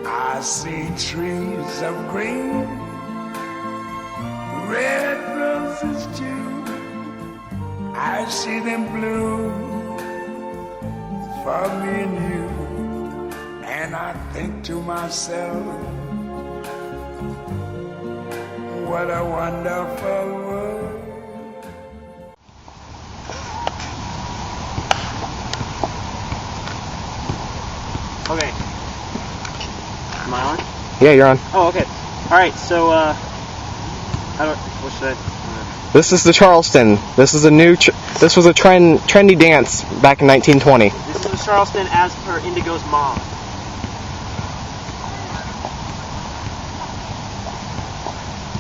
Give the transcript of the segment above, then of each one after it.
I see trees of green, red roses too. I see them bloom for me and you. And I think to myself, what a wonderful world. Okay. Am I on? Yeah, you're on. Oh, okay. Alright, so, what should I... This is the Charleston. This is a new, this was a trendy dance back in 1920. This is the Charleston as per Indigo's mom.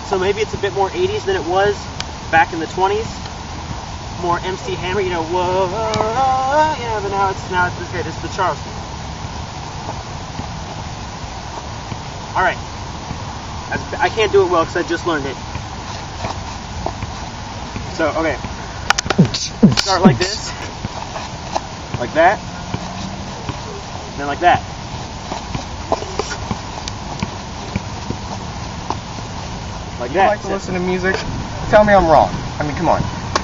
So maybe it's a bit more 80s than it was back in the 20s. More MC Hammer, you know, whoa, yeah, but now it's okay, this is the Charleston. Alright. I can't do it well because I just learned it. So, okay. Start like this. Like that. And then like that. Like You that. like to listen to music? Tell me I'm wrong. I mean, come on.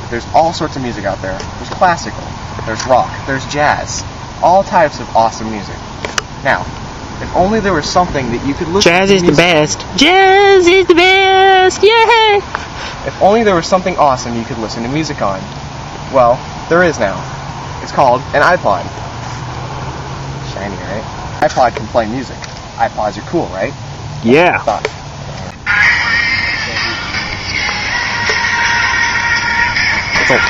There's all sorts of music out there. There's classical, there's rock, there's jazz. All types of awesome music. Now, if only there was something that you could listen to. Jazz is the best. Jazz is the best. Yay! If only there was something awesome you could listen to music on. Well, there is now. It's called an iPod. Shiny, right? iPod can play music. iPods are cool, right? Yeah. Thought. It's like...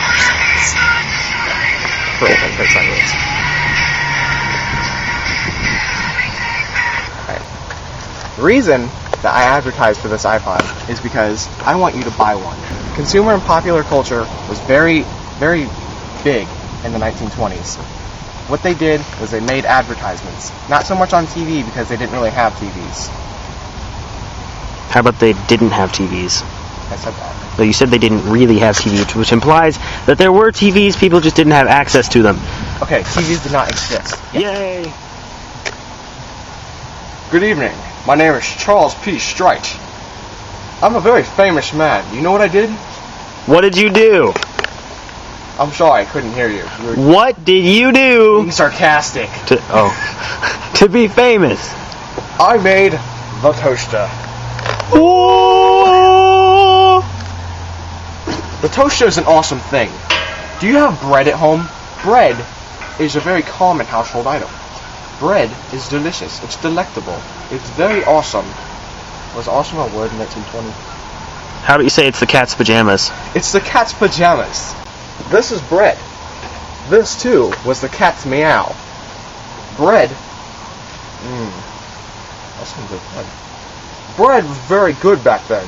The reason that I advertise for this iPod is because I want you to buy one. Consumer and popular culture was very, very big in the 1920s. What they did was they made advertisements. Not so much on TV because they didn't really have TVs. How about they didn't have TVs? I said that. So you said they didn't really have TVs, which implies that there were TVs, people just didn't have access to them. Okay, TVs did not exist. Yay! Good evening. My name is Charles P. Strite. I'm a very famous man. You know what I did? What did you do? I'm sorry, I couldn't hear you. You were What did you do? being sarcastic. To be famous? I made the toaster. Ooh! The toaster is an awesome thing. Do you have bread at home? Bread is a very common household item. Bread is delicious. It's delectable. It's very awesome. Was awesome a word in 1920? How about you say it's the cat's pajamas? It's the cat's pajamas. This is bread. This, too, was the cat's meow. Bread. That's some good bread. Bread was very good back then.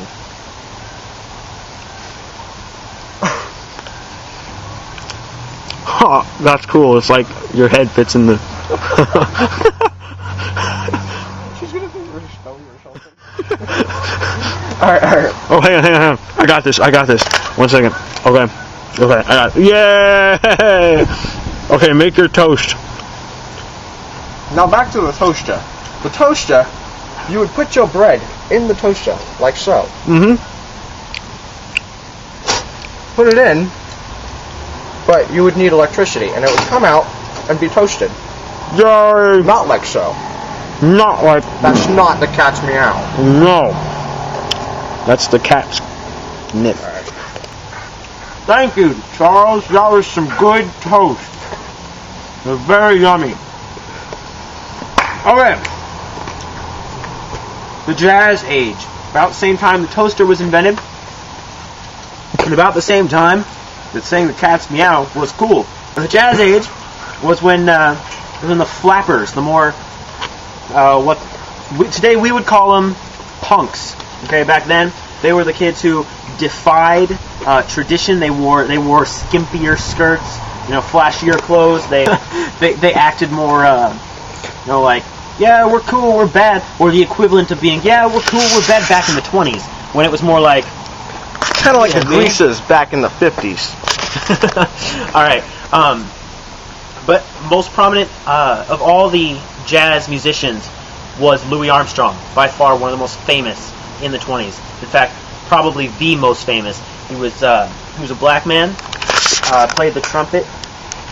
Huh, that's cool. It's like your head fits in the... She's gonna think we're spelling or something. Alright. Oh, hang on. I got this. 1 second. Okay, I got it. Yay! Okay, make your toast. Now back to the toaster. The toaster, you would put your bread in the toaster, like so. Put it in, but you would need electricity, and it would come out and be toasted. Yay! Not like so. Not like... That's not the cat's meow. No. That's the cat's nip. Alright. Thank you, Charles. That was some good toast. They're very yummy. Okay. The Jazz Age. About the same time the toaster was invented, and about the same time that saying the cat's meow was cool. The Jazz Age was when the flappers, the more today we would call them punks. Okay, back then they were the kids who defied tradition. They wore skimpier skirts, flashier clothes. They acted more, like, yeah, we're cool, we're bad, or the equivalent of being, yeah, we're cool, we're bad back in the 20s, when it was more like, Kind of like the Greases back in the 50s. Alright, but most prominent of all the jazz musicians was Louis Armstrong, by far one of the most famous in the 20s. In fact, probably the most famous. He was a black man, played the trumpet,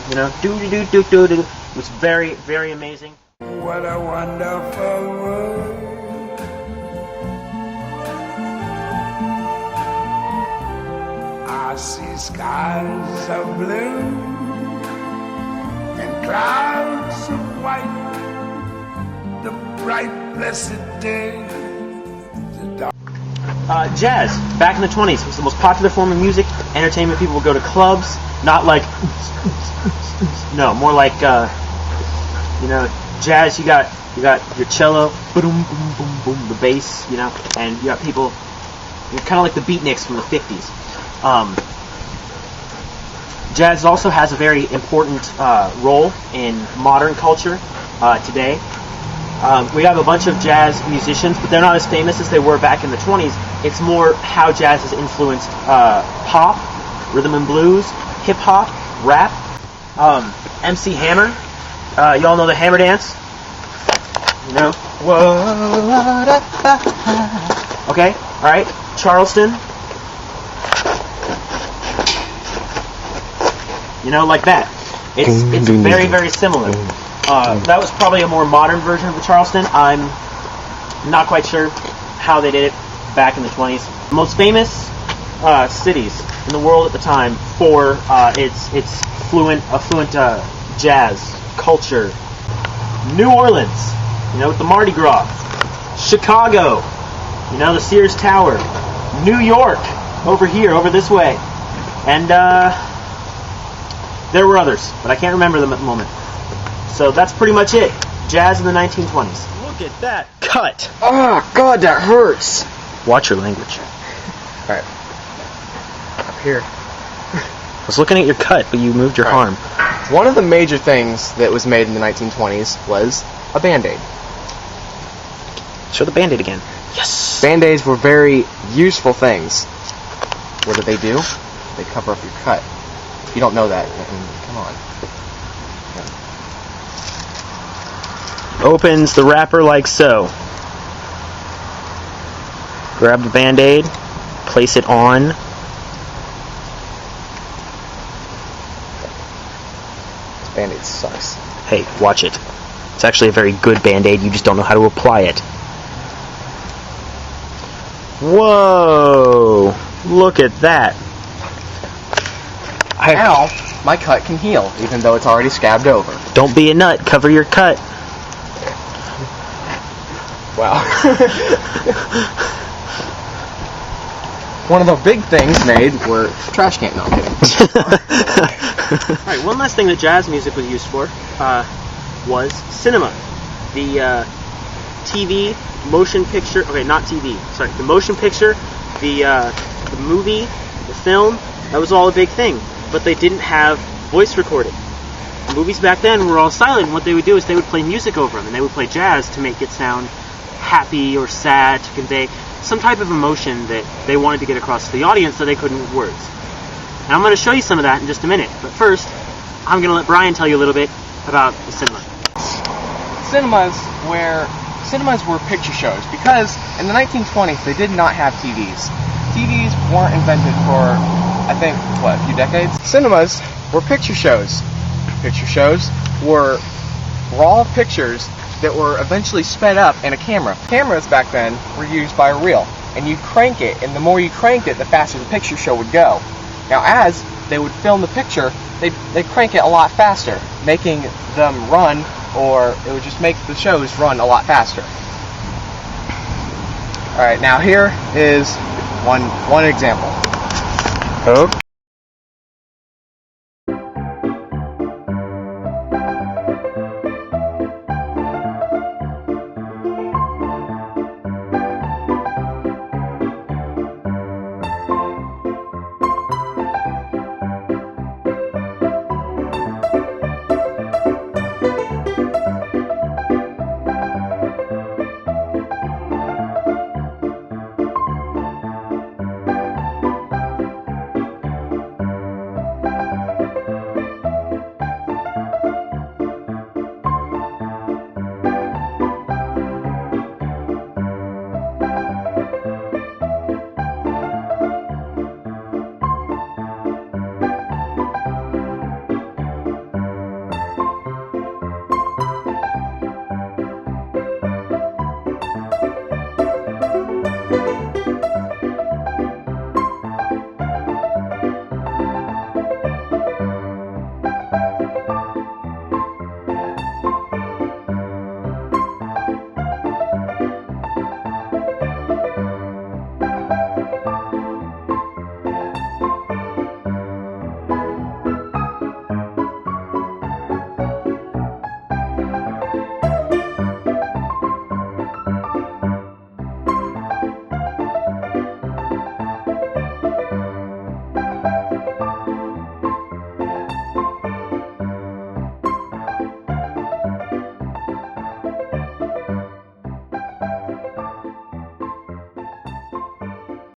you know, do-do-do-do-do-do. It was very, very amazing. What a wonderful world. I see skies of blue and clouds of white. The bright, blessed day. The dark. Jazz, back in the 20s, was the most popular form of music. Entertainment, people would go to clubs, not like, no, more like, you know, jazz, you got your cello, boom, boom, boom, boom, the bass, you know, and you got people, you're kind of like the beatniks from the 50s. Jazz also has a very important role in modern culture today. We have a bunch of jazz musicians, but they're not as famous as they were back in the 20s. It's more how jazz has influenced pop, rhythm and blues, hip-hop, rap. MC Hammer, y'all know the Hammer Dance? You know? Okay, alright. Charleston. You know, like that. It's very, very similar. That was probably a more modern version of the Charleston. I'm not quite sure how they did it back in the 20s. The most famous cities in the world at the time for its affluent jazz culture. New Orleans, you know, with the Mardi Gras. Chicago, you know, the Sears Tower. New York, over here, over this way. And there were others, but I can't remember them at the moment. So that's pretty much it. Jazz in the 1920s. Look at that cut. Oh, God, that hurts. Watch your language. Alright. Up here. I was looking at your cut, but you moved your arm. One of the major things that was made in the 1920s was a Band-Aid. Show the Band-Aid again. Yes! Band-Aids were very useful things. What do? They cover up your cut. If you don't know that, come on. Opens the wrapper like so. Grab the Band-Aid, place it on. This Band-Aid sucks. Hey, watch it. It's actually a very good Band-Aid, you just don't know how to apply it. Whoa! Look at that. Now, my cut can heal, even though it's already scabbed over. Don't be a nut, cover your cut. Wow. One of the big things made were trash cans. No, I'm kidding. Alright, one last thing that jazz music was used for was cinema. The TV, motion picture, okay, not TV, sorry, the motion picture, the movie, the film, that was all a big thing. But they didn't have voice recording. The movies back then were all silent, and what they would do is they would play music over them, and they would play jazz to make it sound happy or sad, to convey some type of emotion that they wanted to get across to the audience that they couldn't with words. And I'm going to show you some of that in just a minute, but first, I'm going to let Brian tell you a little bit about the cinema. Cinemas were picture shows, because in the 1920s they did not have TVs. TVs weren't invented for, I think, a few decades? Cinemas were picture shows. Picture shows were raw pictures that were eventually sped up in a camera. Cameras back then were used by a reel, and you crank it, and the more you cranked it, the faster the picture show would go. Now, as they would film the picture, they'd crank it a lot faster, making them run, or it would just make the shows run a lot faster. Alright, now here is one example. Okay.